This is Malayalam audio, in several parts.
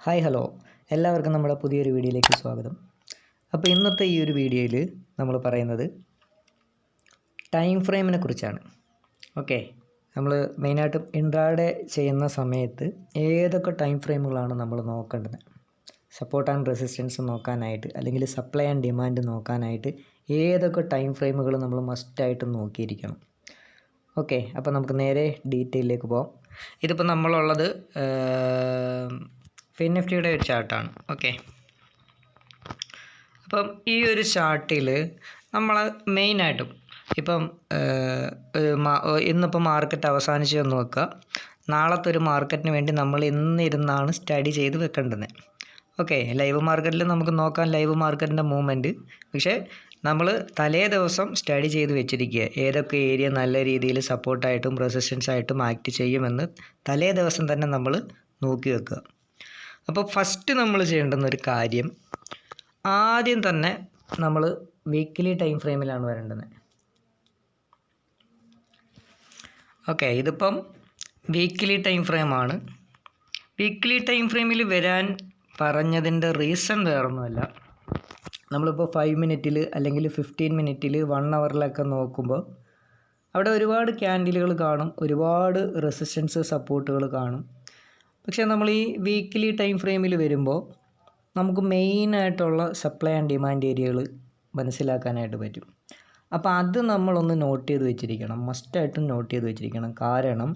ഹായ് ഹലോ എല്ലാവർക്കും നമ്മുടെ പുതിയൊരു വീഡിയോയിലേക്ക് സ്വാഗതം. അപ്പോൾ ഇന്നത്തെ ഈ ഒരു വീഡിയോയിൽ നമ്മൾ പറയുന്നത് ടൈം ഫ്രെയിമിനെ കുറിച്ചാണ്. ഓക്കെ, നമ്മൾ മെയിനായിട്ടും ഇൻട്രാഡേ ചെയ്യുന്ന സമയത്ത് ഏതൊക്കെ ടൈം ഫ്രെയിമുകളാണ് നമ്മൾ നോക്കേണ്ടത്. സപ്പോർട്ട് ആൻഡ് റെസിസ്റ്റൻസ് നോക്കാനായിട്ട് അല്ലെങ്കിൽ സപ്ലൈ ആൻഡ് ഡിമാൻഡ് നോക്കാനായിട്ട് ഏതൊക്കെ ടൈം ഫ്രെയിമുകൾ നമ്മൾ മസ്റ്റായിട്ട് നോക്കിയിരിക്കണം. ഓക്കെ, അപ്പോൾ നമുക്ക് നേരെ ഡീറ്റെയിലേക്ക് പോകാം. ഇതിപ്പോൾ നമ്മളുള്ളത് ഫിൻ നിഫ്റ്റിയുടെ ഒരു ചാർട്ടാണ്. ഓക്കെ, അപ്പം ഈ ഒരു ചാർട്ടിൽ നമ്മൾ മെയിനായിട്ടും ഇപ്പം ഇന്നിപ്പോൾ മാർക്കറ്റ് അവസാനിച്ച് എന്ന് വെക്കുക, നാളത്തെ ഒരു മാർക്കറ്റിന് വേണ്ടി നമ്മൾ ഇന്നിരുന്നാണ് സ്റ്റഡി ചെയ്ത് വെക്കേണ്ടത്. ഓക്കെ, ലൈവ് മാർക്കറ്റിൽ നമുക്ക് നോക്കാം ലൈവ് മാർക്കറ്റിൻ്റെ മൂവ്മെൻറ്റ്. പക്ഷേ നമ്മൾ തലേ ദിവസം സ്റ്റഡി ചെയ്ത് വെച്ചിരിക്കുക ഏതൊക്കെ ഏരിയ നല്ല രീതിയിൽ സപ്പോർട്ടായിട്ടും റെസിസ്റ്റൻസ് ആയിട്ടും ആക്ട് ചെയ്യുമെന്ന് തലേ ദിവസം തന്നെ നമ്മൾ നോക്കി വെക്കുക. അപ്പോൾ ഫസ്റ്റ് നമ്മൾ ചെയ്യേണ്ടുന്ന ഒരു കാര്യം, ആദ്യം തന്നെ നമ്മൾ വീക്ക്ലി ടൈം ഫ്രെയിമിലാണ് വരേണ്ടത്. ഓക്കെ, ഇതിപ്പം വീക്ക്ലി ടൈം ഫ്രെയിമാണ്. വീക്ക്ലി ടൈം ഫ്രെയിമിൽ വരാൻ പറഞ്ഞതിൻ്റെ റീസൺ വേറൊന്നുമല്ല. നമ്മളിപ്പോൾ 5 മിനിറ്റിൽ അല്ലെങ്കിൽ 15 മിനിറ്റിൽ 1 അവറിലൊക്കെ നോക്കുമ്പോൾ അവിടെ ഒരുപാട് ക്യാൻഡിലുകൾ കാണും, ഒരുപാട് റെസിസ്റ്റൻസ് സപ്പോർട്ടുകൾ കാണും. പക്ഷേ നമ്മൾ ഈ വീക്ക്ലി ടൈം ഫ്രെയിമിൽ വരുമ്പോൾ നമുക്ക് മെയിനായിട്ടുള്ള സപ്ലൈ ആൻഡ് ഡിമാൻഡ് ഏരിയകൾ മനസ്സിലാക്കാനായിട്ട് പറ്റും. അപ്പോൾ അത് നമ്മളൊന്ന് നോട്ട് ചെയ്ത് വെച്ചിരിക്കണം, മസ്റ്റായിട്ടും നോട്ട് ചെയ്ത് വെച്ചിരിക്കണം. കാരണം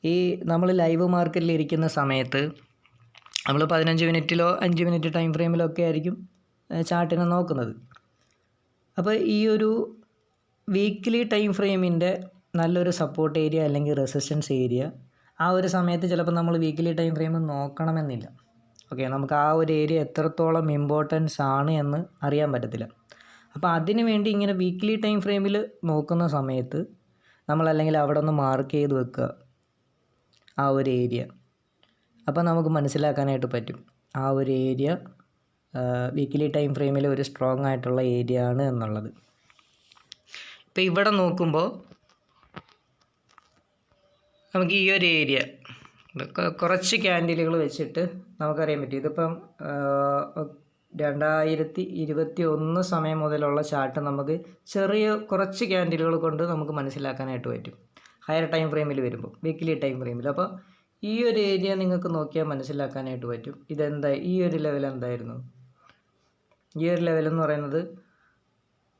ഈ നമ്മൾ ലൈവ് മാർക്കറ്റിൽ ഇരിക്കുന്ന സമയത്ത് നമ്മൾ 15 മിനിറ്റിലോ 5 മിനിറ്റ് ടൈം ഫ്രെയിമിലോ ഒക്കെ ആയിരിക്കും ചാർട്ടിനെ നോക്കുന്നത്. അപ്പോൾ ഈ ഒരു വീക്ക്ലി ടൈം ഫ്രെയിമിൻ്റെ നല്ലൊരു സപ്പോർട്ട് ഏരിയ അല്ലെങ്കിൽ റെസിസ്റ്റൻസ് ഏരിയ ആ ഒരു സമയത്ത് ചിലപ്പോൾ നമ്മൾ വീക്ക്ലി ടൈം ഫ്രെയിം നോക്കണമെന്നില്ല. ഓക്കെ, നമുക്ക് ആ ഒരു ഏരിയ എത്രത്തോളം ഇമ്പോർട്ടൻസ് ആണ് എന്ന് അറിയാൻ പറ്റത്തില്ല. അപ്പോൾ അതിന് വേണ്ടി ഇങ്ങനെ വീക്ക്ലി ടൈം ഫ്രെയിമിൽ നോക്കുന്ന സമയത്ത് നമ്മളല്ലെങ്കിൽ അവിടെ ഒന്ന് മാർക്ക് ചെയ്ത് വെക്കുക ആ ഒരു ഏരിയ. അപ്പോൾ നമുക്ക് മനസ്സിലാക്കാനായിട്ട് പറ്റും ആ ഒരു ഏരിയ വീക്ക്ലി ടൈം ഫ്രെയിമിൽ ഒരു സ്ട്രോങ് ആയിട്ടുള്ള ഏരിയ ആണ് എന്നുള്ളത്. ഇപ്പോൾ ഇവിടെ നോക്കുമ്പോൾ നമുക്ക് ഈ ഒരു ഏരിയ കുറച്ച് ക്യാൻഡിലുകൾ വെച്ചിട്ട് നമുക്കറിയാൻ പറ്റും. ഇതിപ്പം 2021 സമയം മുതലുള്ള ചാർട്ട് നമുക്ക് കുറച്ച് ക്യാൻഡിലുകൾ കൊണ്ട് നമുക്ക് മനസ്സിലാക്കാനായിട്ട് പറ്റും ഹയർ ടൈം ഫ്രെയിമിൽ വരുമ്പോൾ, വീക്ക്ലി ടൈം ഫ്രെയിമിൽ. അപ്പോൾ ഈ ഒരു ഏരിയ നിങ്ങൾക്ക് നോക്കിയാൽ മനസ്സിലാക്കാനായിട്ട് പറ്റും. ഈ ഒരു ലെവൽ എന്തായിരുന്നു? ഈ ഒരു ലെവലെന്ന് പറയുന്നത്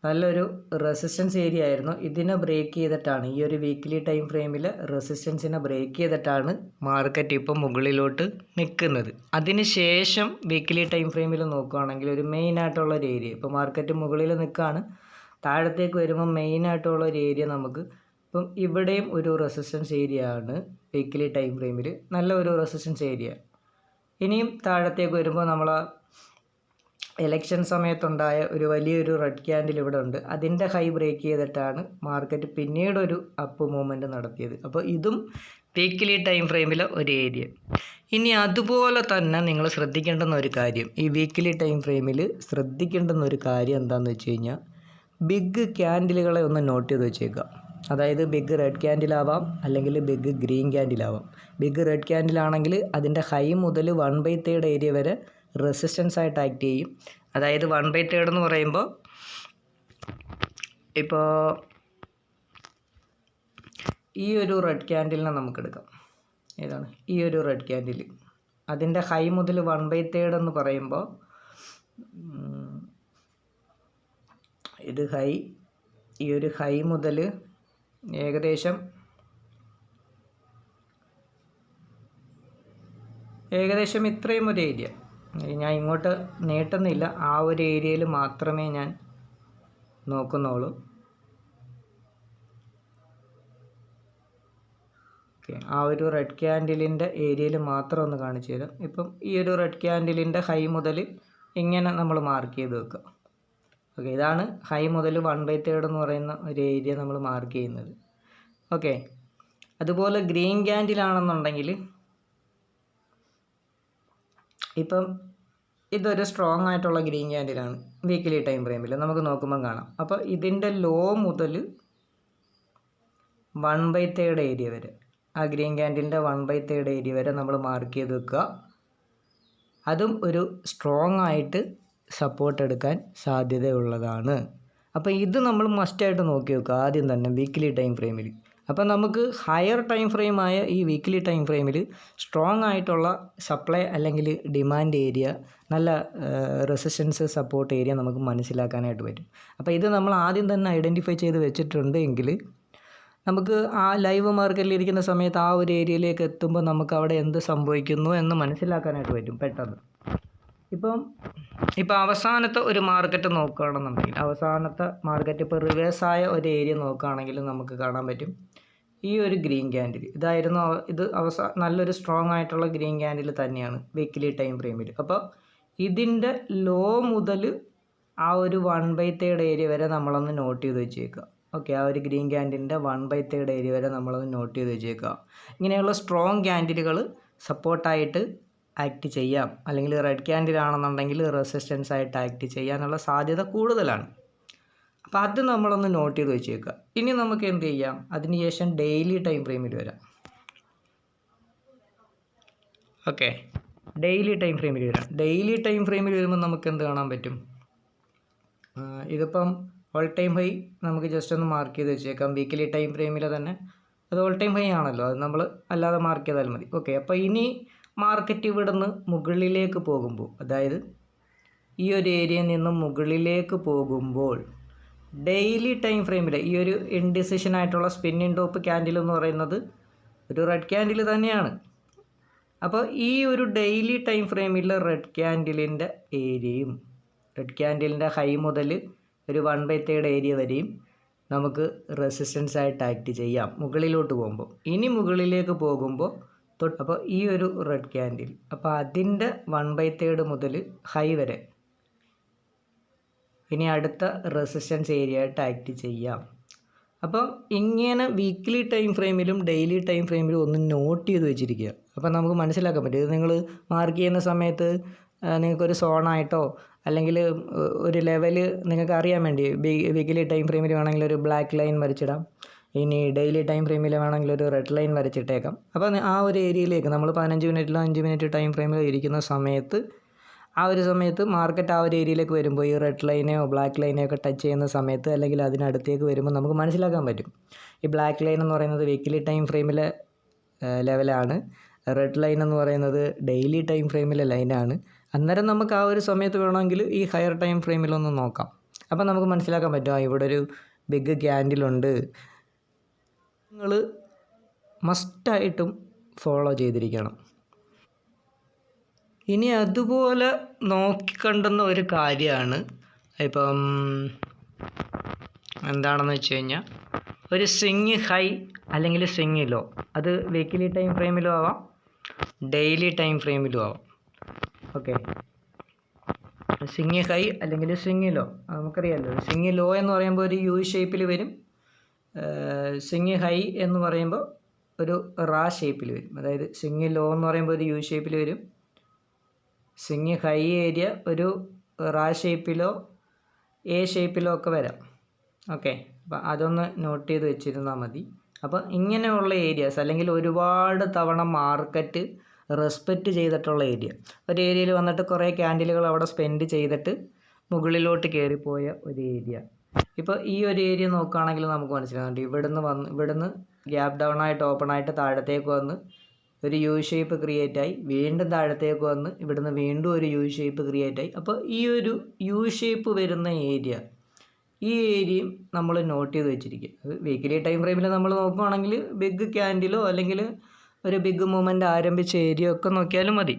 നല്ലൊരു റെസിസ്റ്റൻസ് ഏരിയ ആയിരുന്നു. ഇതിനെ ബ്രേക്ക് ചെയ്തിട്ടാണ്, ഈ ഒരു വീക്ക്ലി ടൈം ഫ്രെയിമിൽ റെസിസ്റ്റൻസിനെ ബ്രേക്ക് ചെയ്തിട്ടാണ് മാർക്കറ്റ് ഇപ്പം മുകളിലോട്ട് നിൽക്കുന്നത്. അതിന് ശേഷം വീക്ക്ലി ടൈം ഫ്രെയിമിൽ നോക്കുകയാണെങ്കിൽ ഒരു മെയിനായിട്ടുള്ളൊരു ഏരിയ, ഇപ്പോൾ മാർക്കറ്റ് മുകളിൽ നിൽക്കുകയാണ്, താഴത്തേക്ക് വരുമ്പോൾ മെയിനായിട്ടുള്ളൊരു ഏരിയ നമുക്ക് ഇപ്പം ഇവിടെയും ഒരു റെസിസ്റ്റൻസ് ഏരിയ ആണ് വീക്ക്ലി ടൈം ഫ്രെയിമിൽ, നല്ല ഒരു റെസിസ്റ്റൻസ് ഏരിയ. ഇനിയും താഴത്തേക്ക് വരുമ്പോൾ നമ്മൾ ഇലക്ഷൻ സമയത്തുണ്ടായ ഒരു വലിയൊരു റെഡ് ക്യാൻഡിൽ ഇവിടെ ഉണ്ട്, അതിൻ്റെ ഹൈ ബ്രേക്ക് ചെയ്തിട്ടാണ് മാർക്കറ്റ് പിന്നീടൊരു അപ്പ് മൂവ്മെൻറ്റ് നടത്തിയത്. അപ്പോൾ ഇതും വീക്ക്ലി ടൈം ഫ്രെയിമിലെ ഒരു ഏരിയ. ഇനി അതുപോലെ തന്നെ നിങ്ങൾ ശ്രദ്ധിക്കേണ്ടുന്ന ഒരു കാര്യം, ഈ വീക്ക്ലി ടൈം ഫ്രെയിമിൽ ശ്രദ്ധിക്കേണ്ടുന്ന ഒരു കാര്യം എന്താണെന്ന് വെച്ച് കഴിഞ്ഞാൽ ബിഗ് ക്യാൻഡിലുകളെ ഒന്ന് നോട്ട് ചെയ്ത് വെച്ചേക്കുക. അതായത് ബിഗ് റെഡ് ക്യാൻഡിലാവാം അല്ലെങ്കിൽ ബിഗ് ഗ്രീൻ ക്യാൻഡിലാവാം. ബിഗ് റെഡ് ക്യാൻഡിലാണെങ്കിൽ അതിൻ്റെ ഹൈ മുതൽ 1/3 ഏരിയ വരെ റെസിസ്റ്റൻസ് ആയിട്ട് ആക്ട് ചെയ്യും. അതായത് 1/3 എന്ന് പറയുമ്പോൾ ഇപ്പോൾ ഈ ഒരു റെഡ് ക്യാൻഡിലിനെ നമുക്കെടുക്കാം. ഏതാണ് ഈ ഒരു റെഡ് ക്യാൻഡിൽ? അതിൻ്റെ ഹൈ മുതൽ 1/3 എന്ന് പറയുമ്പോൾ ഇത് ഹൈ, ഈ ഒരു ഹൈ മുതൽ ഏകദേശം ഇത്രയും ഒരു ഏരിയ, ഞാൻ ഇങ്ങോട്ട് നീട്ടുന്നില്ല, ആ ഒരു ഏരിയയിൽ മാത്രമേ ഞാൻ നോക്കുന്നുള്ളൂ. ഓക്കെ, ആ ഒരു റെഡ് ക്യാൻഡിലിൻ്റെ ഏരിയയിൽ മാത്രം ഒന്ന് കാണിച്ചു തരാം. ഇപ്പം ഈ ഒരു റെഡ് ക്യാൻഡിലിൻ്റെ ഹൈ മുതൽ ഇങ്ങനെ നമ്മൾ മാർക്ക് ചെയ്ത് വെക്കുക. ഓക്കെ, ഇതാണ് ഹൈ മുതൽ 1/3 എന്ന് പറയുന്ന ഒരു ഏരിയ നമ്മൾ മാർക്ക് ചെയ്യുന്നത്. ഓക്കെ, അതുപോലെ ഗ്രീൻ ക്യാൻഡിലാണെന്നുണ്ടെങ്കിൽ ഇപ്പം ഇതൊരു സ്ട്രോങ് ആയിട്ടുള്ള ഗ്രീൻ ക്യാൻഡിലാണ് വീക്ക്ലി ടൈം ഫ്രെയിമിൽ നമുക്ക് നോക്കുമ്പോൾ കാണാം. അപ്പോൾ ഇതിൻ്റെ ലോ മുതൽ 1/3 ഏരിയ വരെ, ആ ഗ്രീൻ ക്യാൻഡിലിൻ്റെ 1/3 ഏരിയ വരെ നമ്മൾ മാർക്ക് ചെയ്ത് വെക്കുക. അതും ഒരു സ്ട്രോങ് ആയിട്ട് സപ്പോർട്ട് എടുക്കാൻ സാധ്യതയുള്ളതാണ്. അപ്പോൾ ഇത് നമ്മൾ മസ്റ്റായിട്ട് നോക്കി വെക്കുക ആദ്യം തന്നെ വീക്ക്ലി ടൈം ഫ്രെയിമിൽ. അപ്പോൾ നമുക്ക് ഹയർ ടൈം ഫ്രെയിമായ ഈ വീക്ക്ലി ടൈം ഫ്രെയിമിൽ സ്ട്രോങ് ആയിട്ടുള്ള സപ്ലൈ അല്ലെങ്കിൽ ഡിമാൻഡ് ഏരിയ, നല്ല റെസിസ്റ്റൻസ് സപ്പോർട്ട് ഏരിയ നമുക്ക് മനസ്സിലാക്കാനായിട്ട് പറ്റും. അപ്പോൾ ഇത് നമ്മൾ ആദ്യം തന്നെ ഐഡൻറ്റിഫൈ ചെയ്ത് വെച്ചിട്ടുണ്ടെങ്കിൽ നമുക്ക് ആ ലൈവ് മാർക്കറ്റിൽ ഇരിക്കുന്ന സമയത്ത് ആ ഒരു ഏരിയയിലേക്ക് എത്തുമ്പോൾ നമുക്ക് അവിടെ എന്ത് സംഭവിക്കുന്നു എന്ന് മനസ്സിലാക്കാനായിട്ട് പറ്റും പെട്ടെന്ന്. ഇപ്പോൾ അവസാനത്തെ ഒരു മാർക്കറ്റ് നോക്കുകയാണെന്നുണ്ടെങ്കിൽ, അവസാനത്തെ മാർക്കറ്റ് ഇപ്പോൾ റിവേഴ്സായ ഒരു ഏരിയ നോക്കുകയാണെങ്കിൽ നമുക്ക് കാണാൻ പറ്റും ഈ ഒരു ഗ്രീൻ ക്യാൻഡിൽ ഇതായിരുന്നു. ഇത് നല്ലൊരു സ്ട്രോങ് ആയിട്ടുള്ള ഗ്രീൻ ക്യാൻഡിൽ തന്നെയാണ് വീക്ക്ലി ടൈം ഫ്രെയിമിൽ. അപ്പോൾ ഇതിൻ്റെ ലോ മുതൽ ആ ഒരു 1/3 ഏരിയ വരെ നമ്മളൊന്ന് നോട്ട് ചെയ്ത് വെച്ചേക്കുക. ഓക്കെ, ആ ഒരു ഗ്രീൻ ക്യാൻഡിലിൻ്റെ 1/3 ഏരിയ വരെ നമ്മളൊന്ന് നോട്ട് ചെയ്ത് വെച്ചേക്കുക. ഇങ്ങനെയുള്ള സ്ട്രോങ് ക്യാൻഡിലുകൾ സപ്പോർട്ടായിട്ട് ആക്ട് ചെയ്യാം, അല്ലെങ്കിൽ റെഡ് ക്യാൻഡിൽ ആണെന്നുണ്ടെങ്കിൽ റെസിസ്റ്റൻസ് ആയിട്ട് ആക്ട് ചെയ്യാനുള്ള സാധ്യത കൂടുതലാണ്. അപ്പോൾ അത് നമ്മളൊന്ന് നോട്ട് ചെയ്ത് വെച്ചേക്കുക. ഇനി നമുക്ക് എന്ത് ചെയ്യാം, അതിനുശേഷം ഡെയിലി ടൈം ഫ്രെയിമിൽ വരാം. ഓക്കെ, ഡെയിലി ടൈം ഫ്രെയിമിൽ വരാം. ഡെയിലി ടൈം ഫ്രെയിമിൽ വരുമ്പോൾ നമുക്ക് എന്ത് കാണാൻ പറ്റും, ഇതിപ്പം ഓൾ ടൈം ഹൈ നമുക്ക് ജസ്റ്റ് ഒന്ന് മാർക്ക് ചെയ്ത് വെച്ചേക്കാം. വീക്കിലി ടൈം ഫ്രെയിമിൽ തന്നെ അത് ഓൾ ടൈം ഹൈ ആണല്ലോ, അത് നമ്മൾ അല്ലാതെ മാർക്ക് ചെയ്താൽ മതി. ഓക്കെ, അപ്പോൾ ഇനി മാർക്കറ്റ് ഇവിടുന്ന് മുകളിലേക്ക് പോകുമ്പോൾ, അതായത് ഈ ഒരു ഏരിയയിൽ നിന്നും മുകളിലേക്ക് പോകുമ്പോൾ ഡെയിലി ടൈം ഫ്രെയിമിൽ ഈ ഒരു ഇൻഡിസിഷൻ ആയിട്ടുള്ള സ്പിന്നിങ് ടോപ്പ് ക്യാൻഡിൽ എന്ന് പറയുന്നത് ഒരു റെഡ് ക്യാൻഡിൽ തന്നെയാണ്. അപ്പോൾ ഈ ഒരു ഡെയിലി ടൈം ഫ്രെയിമിൽ റെഡ് ക്യാൻഡിലിൻ്റെ ഏരിയയും റെഡ് ക്യാൻഡിലിൻ്റെ ഹൈ മുതൽ ഒരു 1/3 ഏരിയ വരെയും നമുക്ക് റെസിസ്റ്റൻസ് ആയിട്ട് ആക്ട് ചെയ്യാം മുകളിലോട്ട് പോകുമ്പോൾ. ഇനി മുകളിലേക്ക് പോകുമ്പോൾ അപ്പോൾ ഈ ഒരു റെഡ് ക്യാൻഡിൽ, അപ്പോൾ അതിൻ്റെ 1/3 മുതൽ ഹൈ വരെ ഇനി അടുത്ത റെസിസ്റ്റൻസ് ഏരിയ ആയിട്ട് ആക്ട് ചെയ്യാം. അപ്പം ഇങ്ങനെ വീക്ക്ലി ടൈം ഫ്രെയിമിലും ഡെയിലി ടൈം ഫ്രെയിമിലും ഒന്ന് നോട്ട് ചെയ്ത് വെച്ചിരിക്കുക. അപ്പോൾ നമുക്ക് മനസ്സിലാക്കാൻ പറ്റും. ഇത് നിങ്ങൾ മാർക്ക് ചെയ്യുന്ന സമയത്ത് നിങ്ങൾക്കൊരു സോണായിട്ടോ അല്ലെങ്കിൽ ഒരു ലെവല് നിങ്ങൾക്ക് അറിയാൻ വേണ്ടി വീക്ക്ലി ടൈം ഫ്രെയിമിൽ വേണമെങ്കിൽ ഒരു ബ്ലാക്ക് ലൈൻ വരച്ചിടാം. ഇനി ഡെയിലി ടൈം ഫ്രെയിമിൽ വേണമെങ്കിൽ ഒരു റെഡ് ലൈൻ വരച്ചിട്ടേക്കാം. അപ്പോൾ ആ ഒരു ഏരിയയിലേക്ക് നമ്മൾ 15 മിനിറ്റിലോ 5 മിനിറ്റ് ടൈം ഫ്രെയിമിൽ ഇരിക്കുന്ന സമയത്ത്, ആ ഒരു സമയത്ത് മാർക്കറ്റ് ആ ഒരു ഏരിയയിലേക്ക് വരുമ്പോൾ ഈ റെഡ് ലൈനെയോ ബ്ലാക്ക് ലൈനെയോ ഒക്കെ ടച്ച് ചെയ്യുന്ന സമയത്ത് അല്ലെങ്കിൽ അതിനടുത്തേക്ക് വരുമ്പോൾ നമുക്ക് മനസ്സിലാക്കാൻ പറ്റും. ഈ ബ്ലാക്ക് ലൈൻ എന്ന് പറയുന്നത് വീക്ക്ലി ടൈം ഫ്രെയിമിലെ ലെവലാണ്, റെഡ് ലൈൻ എന്ന് പറയുന്നത് ഡെയിലി ടൈം ഫ്രെയിമിലെ ലൈനാണ്. അന്നേരം നമുക്ക് ആ ഒരു സമയത്ത് വേണമെങ്കിൽ ഈ ഹയർ ടൈം ഫ്രെയിമിലൊന്ന് നോക്കാം. അപ്പം നമുക്ക് മനസ്സിലാക്കാൻ പറ്റും ഇവിടെ ഒരു ബിഗ് ക്യാൻഡിലുണ്ട്. നിങ്ങൾ മസ്റ്റായിട്ടും ഫോളോ ചെയ്തിരിക്കണം. ഇനി അതുപോലെ നോക്കിക്കണ്ടുന്ന ഒരു കാര്യമാണ് ഇപ്പം എന്താണെന്ന് വെച്ച് കഴിഞ്ഞാൽ ഒരു സ്വിങ് ഹൈ അല്ലെങ്കിൽ സ്വിങ് ലോ. അത് വീക്ക്ലി ടൈം ഫ്രെയിമിലും ആവാം, ഡെയിലി ടൈം ഫ്രെയിമിലും ആവാം. ഓക്കെ, സ്വിങ് ഹൈ അല്ലെങ്കിൽ സ്വിങ് ലോ നമുക്കറിയാമല്ലോ. സ്വിങ് ലോ എന്ന് പറയുമ്പോൾ ഒരു യു ഷേപ്പിൽ വരും, സ്വിങ് ഹൈ എന്ന് പറയുമ്പോൾ ഒരു റാ ഷേപ്പിൽ വരും. അതായത് സ്വിങ് ലോ എന്ന് പറയുമ്പോൾ ഒരു യു ഷേപ്പിൽ വരും, സ്വിങ് ഹൈ ഏരിയ ഒരു റാ ഷേപ്പിലോ എ ഷേപ്പിലോ ഒക്കെ വരാം. ഓക്കെ, അപ്പോൾ അതൊന്ന് നോട്ട് ചെയ്ത് വെച്ചിരുന്നാൽ മതി. അപ്പോൾ ഇങ്ങനെയുള്ള ഏരിയാസ് അല്ലെങ്കിൽ ഒരുപാട് തവണ മാർക്കറ്റ് റെസ്പെക്റ്റ് ചെയ്തിട്ടുള്ള ഏരിയ, ഒരു ഏരിയയിൽ വന്നിട്ട് കുറേ ക്യാൻഡിലുകൾ അവിടെ സ്പെൻഡ് ചെയ്തിട്ട് മുകളിലോട്ട് കയറിപ്പോയ ഒരു ഏരിയ. ഇപ്പോൾ ഈ ഒരു ഏരിയ നോക്കുകയാണെങ്കിൽ നമുക്ക് മനസ്സിലാകുന്നുണ്ട്, ഇവിടുന്ന് ഗ്യാപ്പ് ഡൗൺ ആയിട്ട് ഓപ്പൺ ആയിട്ട് താഴത്തേക്ക് വന്ന് ഒരു യു ഷേപ്പ് ക്രിയേറ്റ് ആയി, വീണ്ടും താഴത്തേക്ക് വന്ന് ഇവിടുന്ന് വീണ്ടും ഒരു യു ഷേപ്പ് ക്രിയേറ്റ് ആയി. അപ്പോൾ ഈ ഒരു യു ഷേപ്പ് വരുന്ന ഏരിയ, ഈ ഏരിയയും നമ്മൾ നോട്ട് ചെയ്ത് വെച്ചിരിക്കുക. വീക്കിലി ടൈം ഫ്രെയിമിൽ നമ്മൾ നോക്കുകയാണെങ്കിൽ ബിഗ് ക്യാൻഡിലോ അല്ലെങ്കിൽ ഒരു ബിഗ് മൂവ്മെൻറ്റ് ആരംഭിച്ച ഏരിയ ഒക്കെ നോക്കിയാലും മതി.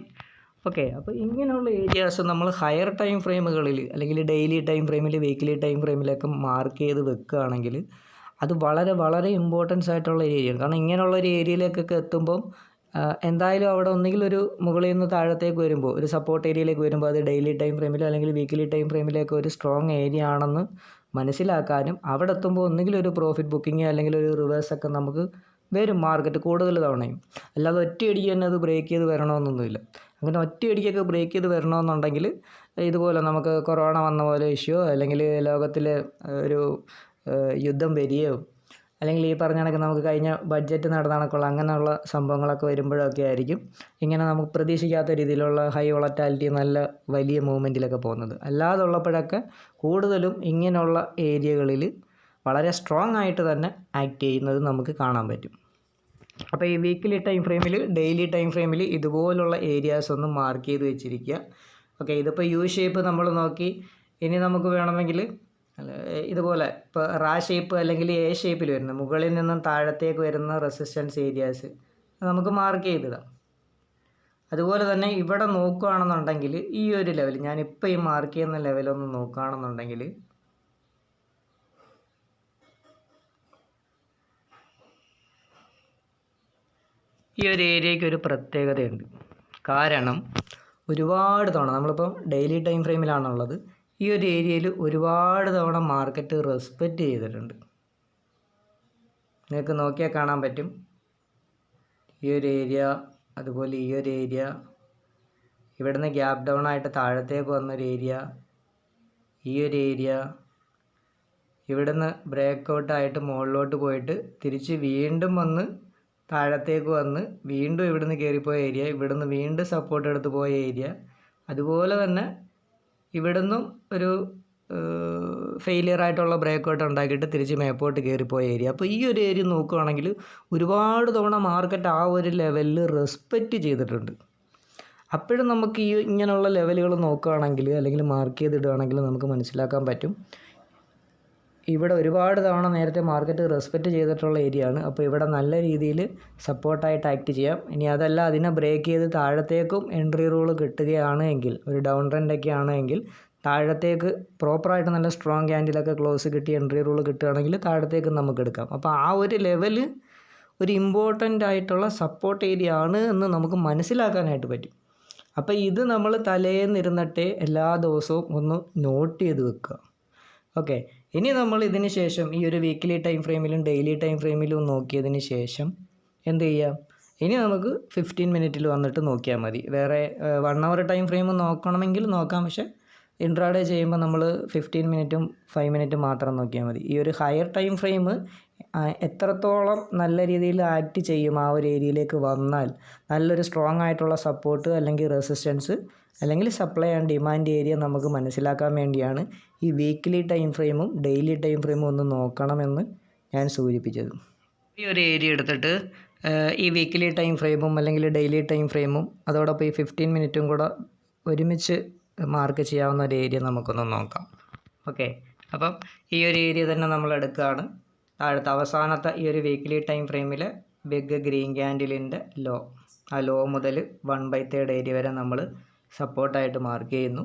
ഓക്കെ, അപ്പോൾ ഇങ്ങനെയുള്ള ഏരിയാസ് നമ്മൾ ഹയർ ടൈം ഫ്രെയിമുകളിൽ അല്ലെങ്കിൽ ഡെയിലി ടൈം ഫ്രെയിമിൽ വീക്കിലി ടൈം ഫ്രെയിമിലൊക്കെ മാർക്ക് ചെയ്ത് വെക്കുകയാണെങ്കിൽ അത് വളരെ വളരെ ഇമ്പോർട്ടൻസ് ആയിട്ടുള്ള ഏരിയയാണ്. കാരണം ഇങ്ങനെയുള്ള ഒരു ഏരിയയിലേക്കൊക്കെ എത്തുമ്പം എന്തായാലും അവിടെ ഒന്നുകിൽ ഒരു മുകളിൽ നിന്ന് താഴത്തേക്ക് വരുമ്പോൾ ഒരു സപ്പോർട്ട് ഏരിയയിലേക്ക് വരുമ്പോൾ അത് ഡെയിലി ടൈം ഫ്രെയിമിലോ അല്ലെങ്കിൽ വീക്കിലി ടൈം ഫ്രെയിമിലേക്ക് ഒരു സ്ട്രോങ് ഏരിയ ആണെന്ന് മനസ്സിലാക്കാനും അവിടെ എത്തുമ്പോൾ ഒന്നുകിൽ ഒരു പ്രോഫിറ്റ് ബുക്കിംഗ് അല്ലെങ്കിൽ ഒരു റിവേഴ്സൊക്കെ നമുക്ക് വരും മാർക്കറ്റ് കൂടുതൽ തവണയും. അല്ലാതെ ഒറ്റയടിക്ക് തന്നെ അത് ബ്രേക്ക് ചെയ്ത് വരണമെന്നൊന്നുമില്ല. അങ്ങനെ ഒറ്റയടിക്കൊക്കെ ബ്രേക്ക് ചെയ്ത് വരണമെന്നുണ്ടെങ്കിൽ ഇതുപോലെ നമുക്ക് കൊറോണ വന്ന പോലെ ഇഷ്യൂ അല്ലെങ്കിൽ ലോകത്തിൽ ഒരു യുദ്ധം വരികയോ അല്ലെങ്കിൽ ഈ പറഞ്ഞ കണക്ക് നമുക്ക് കഴിഞ്ഞ ബഡ്ജറ്റ് നടന്ന കണക്കുള്ള അങ്ങനെയുള്ള സംഭവങ്ങളൊക്കെ വരുമ്പോഴൊക്കെ ആയിരിക്കും ഇങ്ങനെ നമുക്ക് പ്രതീക്ഷിക്കാത്ത രീതിയിലുള്ള ഹൈ വോളറ്റാലിറ്റി നല്ല വലിയ മൂവ്മെൻറ്റിലൊക്കെ പോകുന്നത്. അല്ലാതുള്ളപ്പോഴൊക്കെ കൂടുതലും ഇങ്ങനെയുള്ള ഏരിയകളിൽ വളരെ സ്ട്രോങ് ആയിട്ട് തന്നെ ആക്ട് ചെയ്യുന്നത് നമുക്ക് കാണാൻ പറ്റും. അപ്പോൾ ഈ വീക്കിലി ടൈം ഫ്രെയിമിൽ ഡെയിലി ടൈം ഫ്രെയിമിൽ ഇതുപോലുള്ള ഏരിയാസ് ഒന്ന് മാർക്ക് ചെയ്ത് വെച്ചിരിക്കുക. ഓക്കെ, ഇതിപ്പോൾ യു ഷേപ്പ് നമ്മൾ നോക്കി. ഇനി നമുക്ക് വേണമെങ്കിൽ ഇതുപോലെ ഇപ്പോൾ റാ ഷേപ്പ് അല്ലെങ്കിൽ എ ഷേപ്പിൽ വരുന്ന മുകളിൽ നിന്നും താഴത്തേക്ക് വരുന്ന റെസിസ്റ്റൻസ് ഏരിയാസ് നമുക്ക് മാർക്ക് ചെയ്തിടാം. അതുപോലെ തന്നെ ഇവിടെ നോക്കുകയാണെന്നുണ്ടെങ്കിൽ ഈ ഒരു ലെവൽ ഞാനിപ്പോൾ ഈ മാർക്ക് ചെയ്യുന്ന ലെവലൊന്ന് നോക്കുകയാണെന്നുണ്ടെങ്കിൽ ഈ ഒരു ഏരിയയ്ക്ക് ഒരു പ്രത്യേകതയുണ്ട്. കാരണം ഒരുപാട് തവണ നമ്മളിപ്പോൾ ഡെയിലി ടൈം ഫ്രെയിമിലാണുള്ളത്. ഈ ഒരു ഏരിയയിൽ ഒരുപാട് തവണ മാർക്കറ്റ് റെസ്പെക്റ്റ് ചെയ്തിട്ടുണ്ട്. നിങ്ങൾക്ക് നോക്കിയാൽ കാണാൻ പറ്റും. ഈ ഒരു ഏരിയ, അതുപോലെ ഈ ഒരു ഏരിയ, ഇവിടുന്ന് ഗ്യാപ്പ് ഡൗൺ ആയിട്ട് താഴത്തേക്ക് വന്നൊരു ഏരിയ, ഈ ഒരു ഏരിയ, ഇവിടുന്ന് ബ്രേക്ക് ഔട്ടായിട്ട് മുകളിലോട്ട് പോയിട്ട് തിരിച്ച് വീണ്ടും വന്ന് താഴത്തേക്ക് വന്ന് വീണ്ടും ഇവിടുന്ന് കയറിപ്പോയ ഏരിയ, ഇവിടുന്ന് വീണ്ടും സപ്പോർട്ട് എടുത്ത് പോയ ഏരിയ, അതുപോലെ തന്നെ ഇവിടുന്നും ഒരു ഫെയിലിയർ ആയിട്ടുള്ള ബ്രേക്ക് ഔട്ട് ഉണ്ടാക്കിയിട്ട് തിരിച്ച് മേപ്പോട്ട് കയറിപ്പോയ ഏരിയ. അപ്പോൾ ഈ ഒരു ഏരിയ നോക്കുകയാണെങ്കിൽ ഒരുപാട് തവണ മാർക്കറ്റ് ആ ഒരു ലെവലിൽ റെസ്പെക്റ്റ് ചെയ്തിട്ടുണ്ട്. അപ്പോഴും നമുക്ക് ഈ ഇങ്ങനെയുള്ള ലെവലുകൾ നോക്കുകയാണെങ്കിൽ അല്ലെങ്കിൽ മാർക്ക് ചെയ്തിടുകയാണെങ്കിൽ നമുക്ക് മനസ്സിലാക്കാൻ പറ്റും ഇവിടെ ഒരുപാട് തവണ നേരത്തെ മാർക്കറ്റ് റെസ്പെക്റ്റ് ചെയ്തിട്ടുള്ള ഏരിയ ആണ്. അപ്പോൾ ഇവിടെ നല്ല രീതിയിൽ സപ്പോർട്ടായിട്ട് ആക്ട് ചെയ്യാം. ഇനി അതല്ല അതിനെ ബ്രേക്ക് ചെയ്ത് താഴത്തേക്കും എൻട്രി റൂൾ കിട്ടുകയാണ് എങ്കിൽ, ഒരു ഡൗൺ ട്രെൻഡൊക്കെ ആണെങ്കിൽ താഴത്തേക്ക് പ്രോപ്പറായിട്ട് നല്ല സ്ട്രോങ് ക്യാൻഡിലൊക്കെ ക്ലോസ് കിട്ടി എൻട്രി റൂൾ കിട്ടുകയാണെങ്കിൽ താഴത്തേക്ക് നമുക്ക് എടുക്കാം. അപ്പോൾ ആ ഒരു ലെവല് ഒരു ഇമ്പോർട്ടൻ്റ് ആയിട്ടുള്ള സപ്പോർട്ട് ഏരിയ ആണ് എന്ന് നമുക്ക് മനസ്സിലാക്കാനായിട്ട് പറ്റും. അപ്പോൾ ഇത് നമ്മൾ തലേന്നിരുന്നിട്ട് എല്ലാ ദിവസവും ഒന്ന് നോട്ട് ചെയ്ത് വെക്കുക. ഓക്കെ, ഇനി നമ്മൾ ഇതിന് ശേഷം ഈ ഒരു വീക്കിലി ടൈം ഫ്രെയിമിലും ഡെയിലി ടൈം ഫ്രെയിമിലും നോക്കിയതിന് ശേഷം എന്ത് ചെയ്യാം? ഇനി നമുക്ക് 15 മിനിറ്റിൽ വന്നിട്ട് നോക്കിയാൽ മതി. വേറെ 1 അവർ ടൈം ഫ്രെയിം നോക്കണമെങ്കിൽ നോക്കാം. പക്ഷേ ഇൻട്രാഡേ ചെയ്യുമ്പോൾ നമ്മൾ 15 മിനിറ്റും 5 മിനിറ്റും മാത്രം നോക്കിയാൽ മതി. ഈ ഒരു ഹയർ ടൈം ഫ്രെയിം എത്രത്തോളം നല്ല രീതിയിൽ ആക്ട് ചെയ്യും ആ ഒരു ഏരിയയിലേക്ക് വന്നാൽ, നല്ലൊരു സ്ട്രോങ് ആയിട്ടുള്ള സപ്പോർട്ട് അല്ലെങ്കിൽ റെസിസ്റ്റൻസ് അല്ലെങ്കിൽ സപ്ലൈ ആൻഡ് ഡിമാൻഡ് ഏരിയ നമുക്ക് മനസ്സിലാക്കാൻ വേണ്ടിയാണ് ഈ വീക്കിലി ടൈം ഫ്രെയിമും ഡെയിലി ടൈം ഫ്രെയിമും ഒന്ന് നോക്കണമെന്ന് ഞാൻ സൂചിപ്പിച്ചത്. ഈ ഒരു ഏരിയ എടുത്തിട്ട് ഈ വീക്കിലി ടൈം ഫ്രെയിമും അല്ലെങ്കിൽ ഡെയിലി ടൈം ഫ്രെയിമും അതോടൊപ്പം ഈ 15 മിനിറ്റും കൂടെ ഒരുമിച്ച് മാർക്ക് ചെയ്യാവുന്ന ഒരു ഏരിയ നമുക്കൊന്ന് നോക്കാം. ഓക്കെ, അപ്പം ഈ ഒരു ഏരിയ തന്നെ നമ്മൾ എടുക്കുകയാണ്. താഴത്തെ അവസാനത്തെ ഈ ഒരു വീക്കിലി ടൈം ഫ്രെയിമിലെ ബിഗ് ഗ്രീൻ ക്യാൻഡിലിൻ്റെ ലോ, ആ ലോ മുതൽ 1/3 ഏരിയ വരെ നമ്മൾ സപ്പോർട്ടായിട്ട് മാർക്ക് ചെയ്യുന്നു.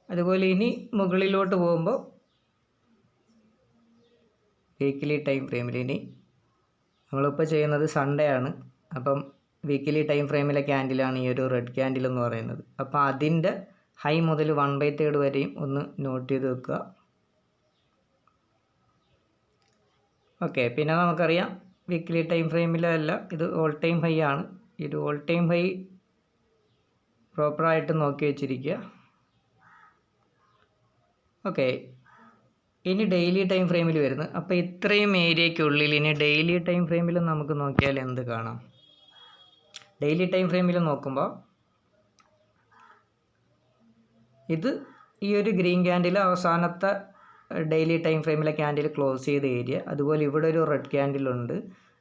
അതുപോലെ ഇനി മുകളിലോട്ട് പോകുമ്പോൾ വീക്കിലി ടൈം ഫ്രെയിമിൽ ഇനി നമ്മളിപ്പോൾ ചെയ്യുന്നത് സൺഡേ ആണ്. അപ്പം വീക്കിലി ടൈം ഫ്രെയിമിലെ ക്യാൻഡിലാണ് ഈ ഒരു റെഡ് ക്യാൻഡിൽ എന്ന് പറയുന്നത്. അപ്പോൾ അതിൻ്റെ ഹൈ മുതൽ 1/3 വരെയും ഒന്ന് നോട്ട് ചെയ്ത് വെക്കുക. ഓക്കെ, പിന്നെ നമുക്കറിയാം വീക്കിലി ടൈം ഫ്രെയിമിലല്ല, ഇത് ഓൾ ടൈം ഹൈ ആണ്. ഇത് ഓൾ ടൈം ഹൈ പ്രോപ്പറായിട്ട് നോക്കി വെച്ചിരിക്കുക. ഓക്കെ, ഇനി ഡെയിലി ടൈം ഫ്രെയിമിൽ വരുന്നത്. അപ്പോൾ ഇത്രയും ഏരിയയ്ക്കുള്ളിൽ ഇനി ഡെയിലി ടൈം ഫ്രെയിമിൽ നമുക്ക് നോക്കിയാൽ എന്ത് കാണാം? ഡെയിലി ടൈം ഫ്രെയിമിൽ നോക്കുമ്പോൾ ഇത് ഈ ഒരു ഗ്രീൻ ക്യാൻഡിൽ അവസാനത്തെ ഡെയിലി ടൈം ഫ്രെയിമിലെ ക്യാൻഡിൽ ക്ലോസ് ചെയ്ത ഏരിയ, അതുപോലെ ഇവിടെ ഒരു റെഡ് ക്യാൻഡിലുണ്ട്.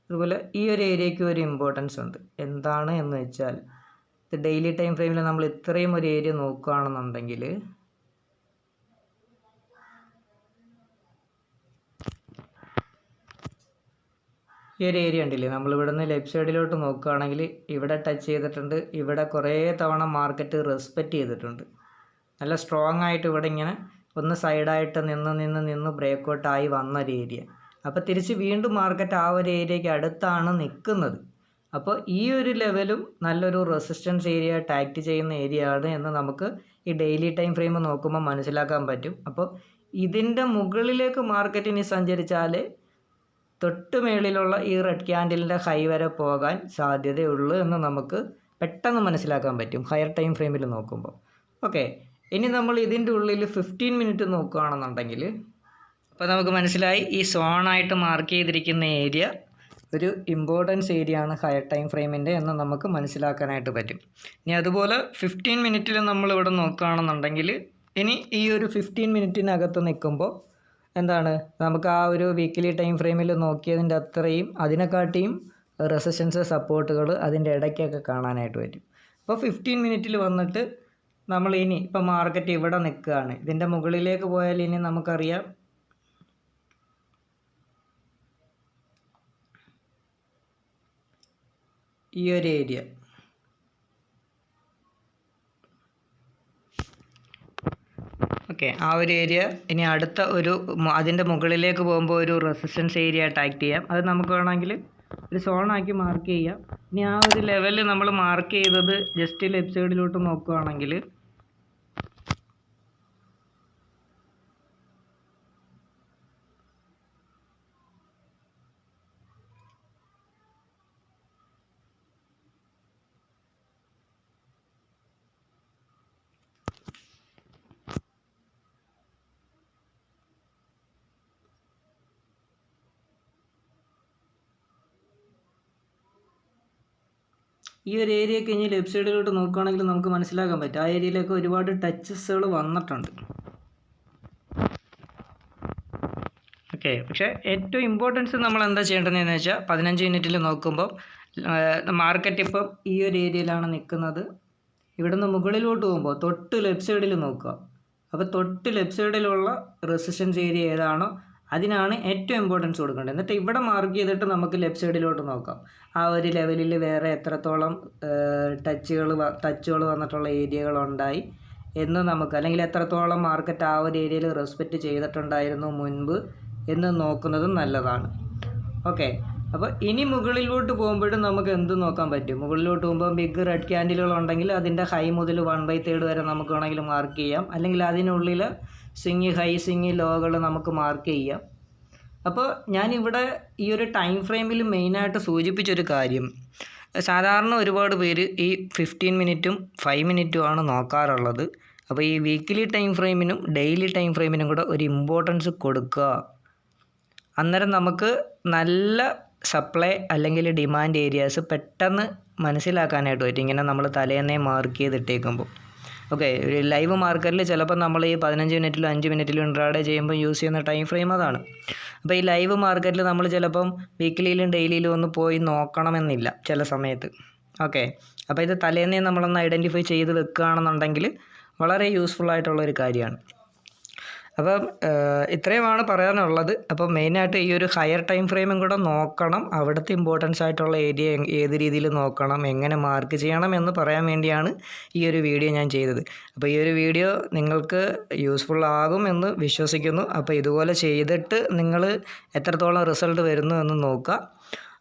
അതുപോലെ ഈ ഒരു ഏരിയയ്ക്ക് ഒരു ഇമ്പോർട്ടൻസ് ഉണ്ട്. എന്താണ് എന്ന് വെച്ചാൽ, ഇത് ഡെയിലി ടൈം ഫ്രെയിമിൽ നമ്മൾ ഇത്രയും ഒരു ഏരിയ നോക്കുകയാണെന്നുണ്ടെങ്കിൽ ഈ ഒരു ഏരിയ ഉണ്ടല്ലേ, നമ്മളിവിടെ നിന്ന് ലെഫ്റ്റ് സൈഡിലോട്ട് നോക്കുകയാണെങ്കിൽ ഇവിടെ ടച്ച് ചെയ്തിട്ടുണ്ട്. ഇവിടെ കുറേ തവണ മാർക്കറ്റ് റെസ്പെക്റ്റ് ചെയ്തിട്ടുണ്ട്. നല്ല സ്ട്രോങ് ആയിട്ട് ഇവിടെ ഇങ്ങനെ ഒന്ന് സൈഡായിട്ട് നിന്ന് ബ്രേക്കൗട്ടായി വന്നൊരു ഏരിയ. അപ്പോൾ തിരിച്ച് വീണ്ടും മാർക്കറ്റ് ആ ഒരു ഏരിയയ്ക്ക് അടുത്താണ് നിൽക്കുന്നത്. അപ്പോൾ ഈ ഒരു ലെവലും നല്ലൊരു റെസിസ്റ്റൻസ് ഏരിയ ആക്ട് ചെയ്യുന്ന ഏരിയ ആണ് എന്ന് നമുക്ക് ഈ ഡെയിലി ടൈം ഫ്രെയിം നോക്കുമ്പോൾ മനസ്സിലാക്കാൻ പറ്റും. അപ്പോൾ ഇതിൻ്റെ മുകളിലേക്ക് മാർക്കറ്റിന് സഞ്ചരിച്ചാൽ തൊട്ട് മേളിലുള്ള ഈ റെഡ് ക്യാൻഡിലിൻ്റെ ഹൈ വരെ പോകാൻ സാധ്യതയുള്ളൂ എന്ന് നമുക്ക് പെട്ടെന്ന് മനസ്സിലാക്കാൻ പറ്റും ഹയർ ടൈം ഫ്രെയിമിൽ നോക്കുമ്പോൾ. ഓക്കെ, ഇനി നമ്മൾ ഇതിൻ്റെ ഉള്ളിൽ 15 മിനിറ്റ് നോക്കുകയാണെന്നുണ്ടെങ്കിൽ അപ്പോൾ നമുക്ക് മനസ്സിലായി ഈ സോണായിട്ട് മാർക്ക് ചെയ്തിരിക്കുന്ന ഏരിയ ഒരു ഇമ്പോർട്ടൻസ് ഏരിയ ആണ് ഹയർ ടൈം ഫ്രെയിമിൻ്റെ എന്ന് നമുക്ക് മനസ്സിലാക്കാനായിട്ട് പറ്റും. ഇനി അതുപോലെ 15 മിനിറ്റിൽ നമ്മളിവിടെ നോക്കുകയാണെന്നുണ്ടെങ്കിൽ ഇനി ഈ ഒരു 15 മിനിറ്റിനകത്ത് നിൽക്കുമ്പോൾ എന്താണ് നമുക്ക് ആ ഒരു വീക്കിലി ടൈം ഫ്രെയിമിൽ നോക്കിയതിൻ്റെ അത്രയും അതിനെക്കാട്ടിയും റെസിസ്റ്റൻസ് സപ്പോർട്ടുകൾ അതിൻ്റെ ഇടയ്ക്കൊക്കെ കാണാനായിട്ട് പറ്റും. അപ്പോൾ 15 മിനിറ്റിൽ വന്നിട്ട് നമ്മൾ ഇനി ഇപ്പോൾ മാർക്കറ്റ് ഇവിടെ നിൽക്കുകയാണ്. ഇതിൻ്റെ മുകളിലേക്ക് പോയാൽ ഇനി നമുക്കറിയാം ഈ ഒരു ഏരിയ ഓക്കെ, ആ ഒരു ഏരിയ ഇനി അടുത്ത ഒരു അതിൻ്റെ മുകളിലേക്ക് പോകുമ്പോൾ ഒരു റെസിസ്റ്റൻസ് ഏരിയ ആയിട്ട് ആക്ട് ചെയ്യാം. അത് നമുക്ക് വേണമെങ്കിൽ ഒരു സോണാക്കി മാർക്ക് ചെയ്യാം. ഇനി ആ ഒരു ലെവലിൽ നമ്മൾ മാർക്ക് ചെയ്തത് ജസ്റ്റ് ലെഫ്റ്റ് സൈഡിലോട്ട് നോക്കുകയാണെങ്കിൽ ഈ ഒരു ഏരിയയൊക്കെ ഇനി ലെഫ്റ്റ് സൈഡിലോട്ട് നോക്കുകയാണെങ്കിൽ നമുക്ക് മനസ്സിലാക്കാൻ പറ്റും ആ ഏരിയയിലേക്ക് ഒരുപാട് ടച്ചസുകൾ വന്നിട്ടുണ്ട്. ഓക്കെ, പക്ഷേ ഏറ്റവും ഇമ്പോർട്ടൻസ് നമ്മൾ എന്താ ചെയ്യേണ്ടതെന്ന് വെച്ചാൽ 15 മിനിറ്റിൽ നോക്കുമ്പോൾ മാർക്കറ്റ് ഇപ്പം ഈ ഒരു ഏരിയയിലാണ് നിൽക്കുന്നത്. ഇവിടെ നിന്ന് മുകളിലോട്ട് പോകുമ്പോൾ തൊട്ട് ലെഫ്റ്റ് സൈഡിൽ നോക്കുക. അപ്പോൾ തൊട്ട് ലെഫ്റ്റ് സൈഡിലുള്ള റെസിസ്റ്റൻസ് ഏരിയ ഏതാണോ അതിനാണ് ഏറ്റവും ഇമ്പോർട്ടൻസ് കൊടുക്കേണ്ടത്. എന്നിട്ട് ഇവിടെ മാർക്ക് ചെയ്തിട്ട് നമുക്ക് ലെഫ്റ്റ് സൈഡിലോട്ട് നോക്കാം. ആ ഒരു ലെവലിൽ വേറെ എത്രത്തോളം ടച്ചുകൾ വന്നിട്ടുള്ള ഏരിയകളുണ്ടായി എന്ന് നമുക്ക്, അല്ലെങ്കിൽ എത്രത്തോളം മാർക്കറ്റ് ആ ഒരു ഏരിയയിൽ റെസ്പെക്റ്റ് ചെയ്തിട്ടുണ്ടായിരുന്നു മുൻപ് എന്ന് നോക്കുന്നതും നല്ലതാണ്. ഓക്കെ, അപ്പോൾ ഇനി മുകളിലോട്ട് പോകുമ്പോഴും നമുക്ക് എന്ത് നോക്കാൻ പറ്റും? മുകളിലോട്ട് പോകുമ്പോൾ ബിഗ് റെഡ് ക്യാൻഡിലുകൾ ഉണ്ടെങ്കിൽ അതിൻ്റെ ഹൈ മുതൽ 1/3 വരെ നമുക്ക് വേണമെങ്കിൽ മാർക്ക് ചെയ്യാം. അല്ലെങ്കിൽ അതിനുള്ളിൽ സ്വിങ് ഹൈ സ്വിങ് ലോകൾ നമുക്ക് മാർക്ക് ചെയ്യാം. അപ്പോൾ ഞാനിവിടെ ഈ ഒരു ടൈം ഫ്രെയിമിൽ മെയിനായിട്ട് സൂചിപ്പിച്ചൊരു കാര്യം, സാധാരണ ഒരുപാട് പേര് ഈ 15 മിനിറ്റും 5 മിനിറ്റും ആണ് നോക്കാറുള്ളത്. അപ്പോൾ ഈ വീക്കിലി ടൈം ഫ്രെയിമിനും ഡെയിലി ടൈം ഫ്രെയിമിനും കൂടെ ഒരു ഇമ്പോർട്ടൻസ് കൊടുക്കുക. അന്നേരം നമുക്ക് നല്ല സപ്ലൈ അല്ലെങ്കിൽ ഡിമാൻഡ് ഏരിയാസ് പെട്ടെന്ന് മനസ്സിലാക്കാനായിട്ട് പറ്റും, ഇങ്ങനെ നമ്മൾ തലേന്നേ മാർക്ക് ചെയ്തിട്ടേക്കുമ്പോൾ. ഓക്കെ, ഒരു ലൈവ് മാർക്കറ്റിൽ ചിലപ്പോൾ നമ്മൾ ഈ 15 മിനിറ്റിലും 5 മിനിറ്റിലും ഇൻട്രാഡേ ചെയ്യുമ്പോൾ യൂസ് ചെയ്യുന്ന ടൈം ഫ്രെയിം അതാണ്. അപ്പോൾ ഈ ലൈവ് മാർക്കറ്റിൽ നമ്മൾ ചിലപ്പം വീക്കിലിയിലും ഡെയിലിയിലും ഒന്ന് പോയി നോക്കണമെന്നില്ല ചില സമയത്ത്. ഓക്കെ, അപ്പോൾ ഇത് തലേന്നേ നമ്മളൊന്ന് ഐഡൻറ്റിഫൈ ചെയ്ത് വെക്കുകയാണെന്നുണ്ടെങ്കിൽ വളരെ യൂസ്ഫുൾ ആയിട്ടുള്ളൊരു കാര്യമാണ്. അപ്പം ഇത്രയുമാണ് പറയാനുള്ളത്. അപ്പം മെയിനായിട്ട് ഈ ഒരു ഹയർ ടൈം ഫ്രെയിമും കൂടെ നോക്കണം, അവിടുത്തെ ഇമ്പോർട്ടൻസ് ആയിട്ടുള്ള ഏരിയ ഏത് രീതിയിൽ നോക്കണം, എങ്ങനെ മാർക്ക് ചെയ്യണം എന്ന് പറയാൻ വേണ്ടിയാണ് ഈ ഒരു വീഡിയോ ഞാൻ ചെയ്തത്. അപ്പോൾ ഈ ഒരു വീഡിയോ നിങ്ങൾക്ക് യൂസ്ഫുൾ ആകും എന്ന് വിശ്വസിക്കുന്നു. അപ്പോൾ ഇതുപോലെ ചെയ്തിട്ട് നിങ്ങൾ എത്രത്തോളം റിസൾട്ട് വരുന്നു എന്ന് നോക്കുക.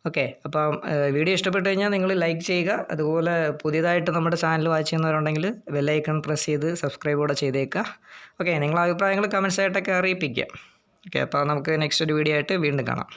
ഓക്കെ, അപ്പം വീഡിയോ ഇഷ്ടപ്പെട്ട് കഴിഞ്ഞാൽ നിങ്ങൾ ലൈക്ക് ചെയ്യുക. അതുപോലെ പുതിയതായിട്ട് നമ്മുടെ ചാനൽ വാച്ച് ചെയ്യുന്നവരുണ്ടെങ്കിൽ ബെല്ലൈക്കൺ പ്രസ് ചെയ്ത് സബ്സ്ക്രൈബ് കൂടെ ചെയ്തേക്കുക. ഓക്കെ, നിങ്ങളുടെ അഭിപ്രായങ്ങൾ കമൻസ് ആയിട്ടൊക്കെ അറിയിപ്പിക്കുക. ഓക്കെ, അപ്പോൾ നമുക്ക് നെക്സ്റ്റ് ഒരു വീഡിയോ ആയിട്ട് വീണ്ടും കാണാം.